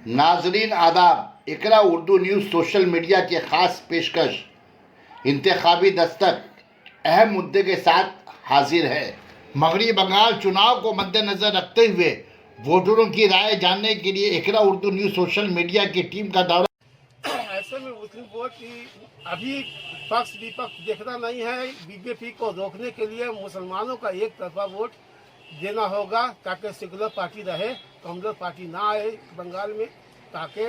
नाजरीन आदाब, इकरा Urdu news social media की ख़ास पेशकश इंतखाबी दस्तक अहम मुद्दे के साथ हाजिर है। मगरबी बंगाल चुनाव को मद्देनज़र रखते हुए वोटरों की राय जानने के लिए इकरा उर्दू न्यूज़ सोशल मीडिया की टीम का दौरा। ऐसे में मुस्लिम वोट की अभी पक्ष विपक्ष देखना नहीं है। बीजेपी को रोकने के लिए मुसलमानों का एक तरफा वोट देना होगा ताकि सेकुलर पार्टी रहे, कम्युनल पार्टी ना आए बंगाल में, ताकि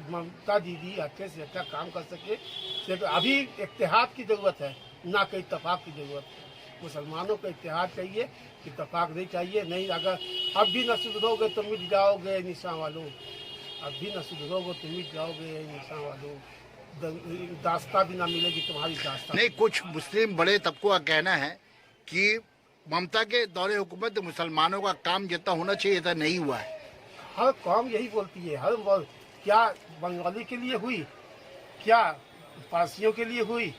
ममता दीदी अच्छे से अच्छा काम कर सके। अभी इत्तेहाद की ज़रूरत है, ना कि इत्तेफाक की ज़रूरत है। मुसलमानों को इत्तेहाद चाहिए, इत्तेफाक नहीं चाहिए। नहीं, अगर अब भी न सुधरोगे तो मिट जाओगे निशा वालों, अब भी न सुधरोगे तो मिट जाओगे निशा वालों, दास्ता भी ना मिलेगी तुम्हारी दास्ता। नहीं, कुछ मुस्लिम बड़े तबकों का कहना है कि ममता के दौरे हुकूमत मुसलमानों का काम जितना होना चाहिए था नहीं हुआ है। हर कौम यही बोलती है, क्या बंगाली के लिए हुई, क्या पारसियों के लिए हुई?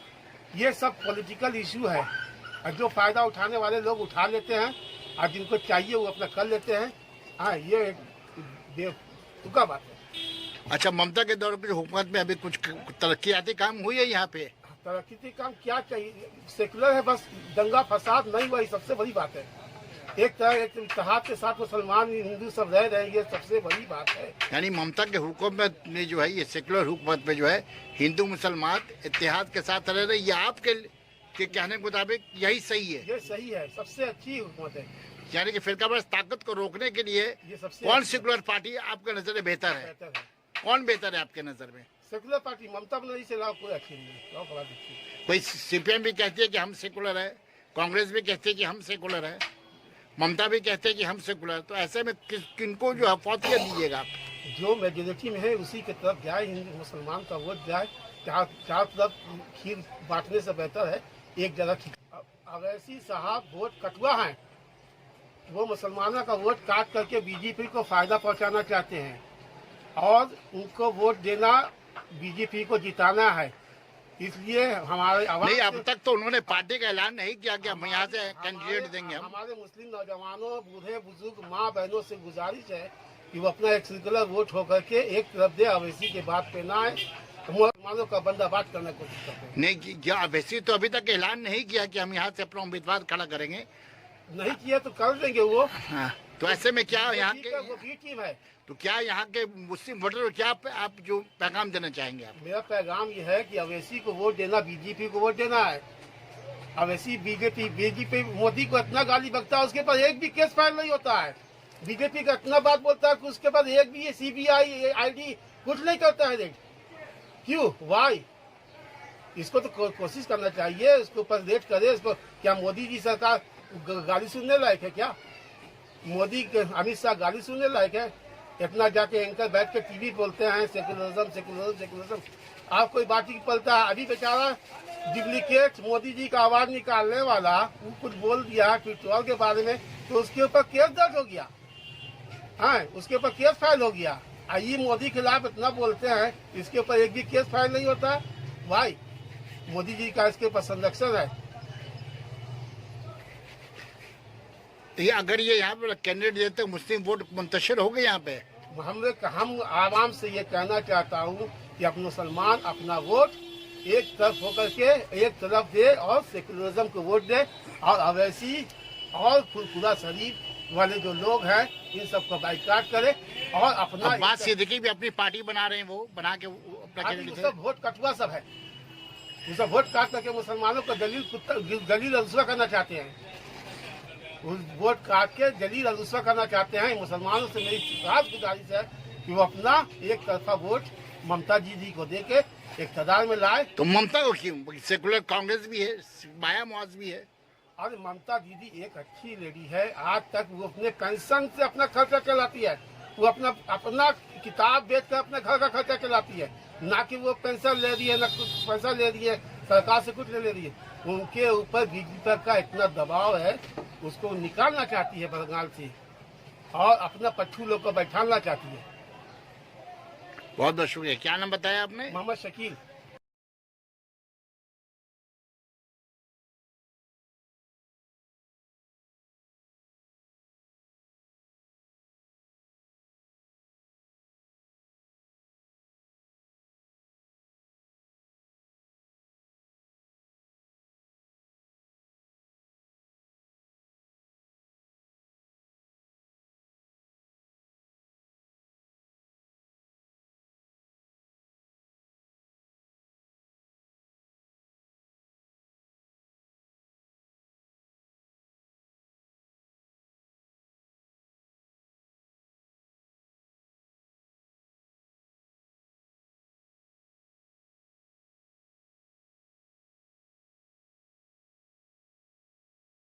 ये सब पॉलिटिकल इशू है और जो फायदा उठाने वाले लोग उठा लेते हैं और जिनको चाहिए वो अपना कर लेते हैं। हाँ, ये बेवकूफ़ा बात है। अच्छा, ममता के दौर की हुकूमत में अभी कुछ तरक्याती काम हुई है यहाँ पे? तरक्की काम क्या चाहिए? सेकुलर है, बस दंगा फसाद नहीं हुआ, सबसे बड़ी बात है। एक तरह एक इत्तेहाद के साथ मुसलमान हिंदू सब रह रहे हैं, ये सबसे बड़ी बात है। यानी ममता के हुकूमत में जो है, ये सेकुलर हुकूमत में जो है हिंदू मुसलमान इत्तेहाद के साथ रह रहे, ये आपके कहने के मुताबिक यही सही है? ये सही है, सबसे अच्छी हुकूमत है। यानी कि फिरकावार ताकत को रोकने के लिए ये सबसे कौन सेकुलर पार्टी आपके नजर में बेहतर है? कौन बेहतर है आपके नजर में? सेकुलर पार्टी ममता बनर्जी से लाभ कोई अच्छी नहीं। कोई सीपीएम भी कहती है कि हम सेकुलर है, कांग्रेस भी कहती है कि हम सेकुलर है, ममता भी कहते हैं कि हम सेकुलर। तो ऐसे में किनको जो फौतियत दीजिएगा आप? जो मेजोरिटी में है उसी की तरफ जाए, हिंदू मुसलमान का वोट जाए। चार तरफ खीर बांटने से बेहतर है एक जगह खीर। अवैसी साहब वोट कटुआ हैं, वो मुसलमानों का वोट काट करके बीजेपी को फायदा पहुंचाना चाहते हैं और उनको वोट देना, बीजेपी को जिताना है। इसलिए हमारे नहीं, अब तक तो उन्होंने पार्टी का ऐलान नहीं किया कि हम यहाँ से कैंडिडेट देंगे। हमारे मुस्लिम नौजवानों, बूढ़े बुजुर्ग, माँ बहनों से गुजारिश है कि वो अपना एक सिंगुलर वोट होकर के एक तरफ दे, अवैसी के बात पे ना आए, मुसलमानों का बंदाबाद करने की कोशिश करते हैं। नहीं, क्या अवैसी तो अभी तक ऐलान नहीं किया कि हम यहाँ से अपना उम्मीदवार खड़ा करेंगे? नहीं किया तो कर देंगे वो। हाँ, तो ऐसे में क्या यहाँ के वो भी टीम है, तो क्या यहाँ के मुस्लिम वोटर क्या आप जो पैगाम देना चाहेंगे आप? मेरा पैगाम ये है कि अवैसी को वोट देना, बीजेपी को वोट देना है। अवैसी बीजेपी मोदी को इतना गाली बकता है, उसके पास एक भी केस फाइल नहीं होता है। बीजेपी का इतना बात बोलता है कि उसके पास एक भी सीबीआई आईडी कुछ नहीं करता है। रेड क्यों? वाई? इसको तो कोशिश करना चाहिए, इसके ऊपर रेड करे। इसको क्या मोदी जी सरकार गाली सुनने लायक है? क्या मोदी अमित शाह गाली सुनने लायक है? इतना जाके एंकर बैठ के टीवी बोलते हैं सेकुलरिज्म सेकुलरिज्म सेकुलरिज्म। आप कोई बाटी पलता है? अभी बेचारा डुप्लीकेट मोदी जी का आवाज निकालने वाला वो कुछ बोल दिया पेट्रोल के बारे में, तो उसके ऊपर केस दर्ज हो गया। हाँ, उसके ऊपर केस फाइल हो गया। ये मोदी के खिलाफ इतना बोलते हैं, इसके ऊपर एक भी केस फाइल नहीं होता है। भाई, मोदी जी का इसके ऊपर संरक्षण है। ये अगर ये यहाँ पे कैंडिडेट देते मुस्लिम वोट मुंतशिर हो गए यहाँ पे। हम आवाम से ये कहना चाहता हूँ कि अपने मुसलमान अपना वोट एक तरफ होकर के एक तरफ दे और सेकुलरिज्म को वोट दे, और अवैसी और फुलपुरा शरीफ वाले जो लोग हैं इन सबको बाइकाट करे और अपना। अब्बास सिद्दीकी भी अपनी पार्टी बना रहे हैं, वो बना के अपना कैंडिडेट। सब वोट कटुआ सब है, वो सब वोट काट करके मुसलमानों को दलील रुस्वा करना चाहते हैं। वोट काट के जलील रुस्वा करना चाहते हैं। मुसलमानों से मेरी खास गुजारिश है कि वो अपना एक तरफा वोट ममता जी को देके इक़्तिदार में लाए। तो ममता को क्यों? सेकुलर कांग्रेस भी है, माया मुआज भी है। और ममता दीदी एक अच्छी लेडी है। आज तक वो अपने पेंशन से अपना खर्चा चलाती है। वो अपना किताब बेच कर अपने घर का खर्चा चलाती है, ना कि वो पेंशन ले रही है, ना कुछ पैसा ले रही है सरकार से, कुछ ले रही है। उनके ऊपर बीजेपी का इतना दबाव है, उसको निकालना चाहती है बंगाल से और अपना पट्टू लोग को बैठाना चाहती है। बहुत बहुत शुक्रिया। क्या नाम बताया आपने? मोहम्मद शकील।